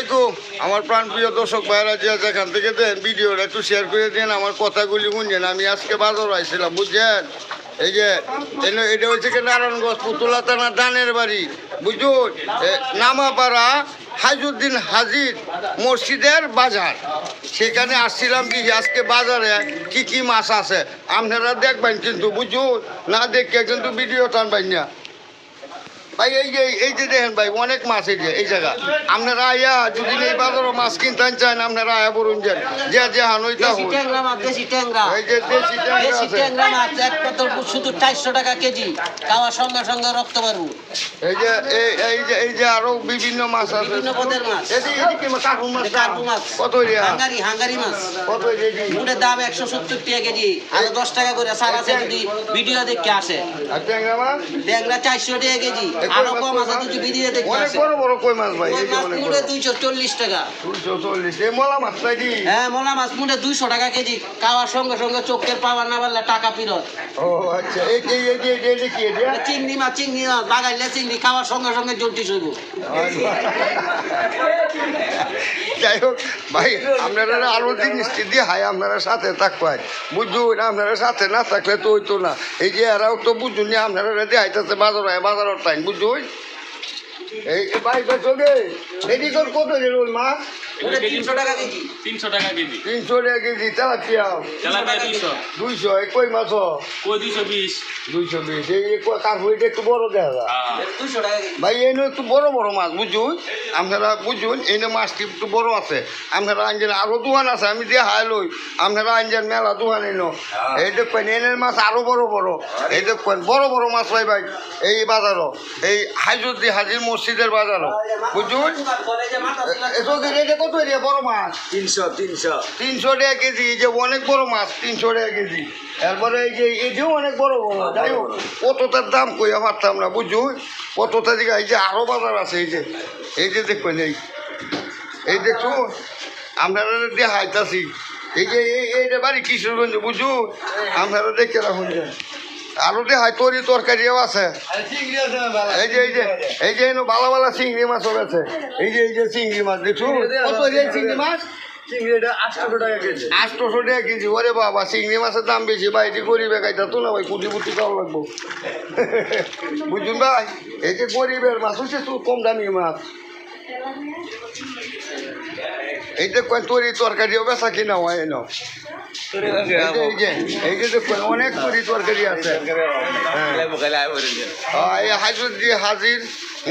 আলাইকুম আমার প্রাণপ্রিয় দর্শক ভাইরা যে যেখান থেকে দেন ভিডিওটা একটু শেয়ার করে দেন আমার কথাগুলি শুনছেন। আমি আজকে বাজার আইছিলাম বুঝছেন, এই যে এটা হচ্ছে কি নারায়ণগঞ্জ পুতুলা থানা দানের বাড়ি বুঝুন, নামাপাড়া হাজুদ্দিন হাজির মসজিদের বাজার। সেখানে আসছিলাম কি আজকে বাজারে কি কি মাছ আছে আপনারা দেখবেন, কিন্তু বুঝুন না দেখে কিন্তু ভিডিও টানবেন না ভাই। এই যে দেখেন ভাই অনেক মাছ এই জায়গা আপনারা আয়া যদি এই বাজারও মাছ কিনতে চান আপনারা আয়া বলুন যে যে হানুইটা এই যে দেশি ট্যাংরা আছে শুধু 400 টাকা কেজি, খাওয়ার সঙ্গে সঙ্গে রক্ত পারবো। এই যে আরো বিভিন্ন মাছ আছে, বিভিন্ন পদের মাছ। এদিকে কাকু মাছ কত হাঙ্গারি মাছ কত মুটের দাম 170 টাকা কেজি, আর 10 টাকা করে সার আছে যদি ভিডিও দেখতে আসে। আর ট্যাংরা মাছ ট্যাংরা 400 টাকা কেজি, আরো কম আছে যদি ভিডিও দেখতে আসে। বড় বড় কই মাছ ভাই, এই যে মাছ মুটে 240 টাকা। 240 এই মোলা মাছ তাই দি? হ্যাঁ, মোলা মাছ মুটে 200 টাকা কেজি, খাওয়ার সঙ্গে সঙ্গে চোখের পাওয়ার না পারলে টাকা ফেরত। ও আচ্ছা, এই কি এটা? চিংড়ি মাছ বাগাইলে চিংড়ি খাওয়ার সঙ্গে সঙ্গে জলটি শুরু। যাই হোক ভাই, আপনারা আরো জিনিসটি দিয়ে হাই আপনারা সাথে থাকবেন বুঝুন, আপনারা সাথে না থাকলে তো হইতো না। এই যে এরাও তো বুঝুন আপনারা দেখাইতেছে বাজারের টাইম বুঝুন। এই ভাই চলে এদিকে কত ওই মাছ 300 টাকা কেজি। 300 টাকা কেজি। 300 টাকা কেজি। তেলাপিয়া 200। এই কই মাছ 220। 220। এই কাকুইটা একটু বড় দেখা যায় 200 টাকা কেজি। ভাই এই একটু বড় বড় মাছ বুঝুন, আপনারা বুঝুন এই মাছটি একটু বড় আছে। আপনারা আনছেন আরো দোকান আছে, আমি দিয়ে হাই লই আপনারা আনছেন মেলা দোকান এনো। এই দেখবেন এনের মাছ আরো বড় বড়, এই দেখবেন বড় বড় মাছ ভাই ভাই এই বাজারও, এই হাজুদ্দি হাজির মসজিদের বাজারও বুঝুন। এটা কত এরিয়া বড় মাছ? 300 টাকা কেজি। এই যে অনেক বড় মাছ 300 টাকা কেজি। এরপরে এই যে এটিও অনেক বড় বড়। যাই হোক কতটার দাম কইয়া পারতাম না বুঝুন, কতটা দিকে। এই যে আরো বাজার আছে, এই যে দেখবেন এই দেখুন আপনারা দিয়ে হাইতাছি। এই যে এইটা বাড়ি কিশোরগঞ্জ বুঝুন, আপনারা দেখে রাখুন। আরো দেখায় তরি তরকারিও আছে। এই যে ভালো ভালো চিংড়ি মাছও আছে। এই যে চিংড়ি মাছ দেখুন, কত চিংড়ি মাছ? 800 টাকা কেজি। ওরে বাবা, চিংড়ি মাছের দাম বেশি ভাই, এটি গরিবে খাইতা তো না ভাই, কুটি পুটি খাওয়া লাগবো বুঝুন ভাই। এই যে গরিবের মাছ হচ্ছে তো কম দামি মাছ। এইটা তরি তরকারিও বেচা কিনা হয় এনো। এই যে দেখুন অনেক তরি তরকারি আছে। এই হাজুদ্দি হাজির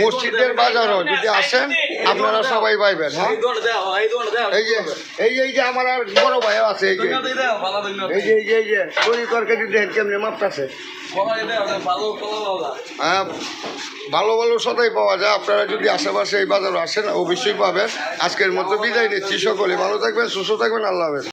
মসজিদের বাজারও যদি আসেন আপনারা সবাই পাইবেন। হ্যাঁ, এই যে আমার আর বড় ভাইও আছে। এই যে তরি তরকারি দেখেন কেমনি মাপটাছে। হ্যাঁ, ভালো ভালো সদাই পাওয়া যায়। আপনারা যদি আশেপাশে এই বাজারে আসেন অবশ্যই পাবেন। আজকের মতো বিদায় নিচ্ছি, সকলে ভালো থাকবেন, সুস্থ থাকবেন, আল্লাহ হাফেজ।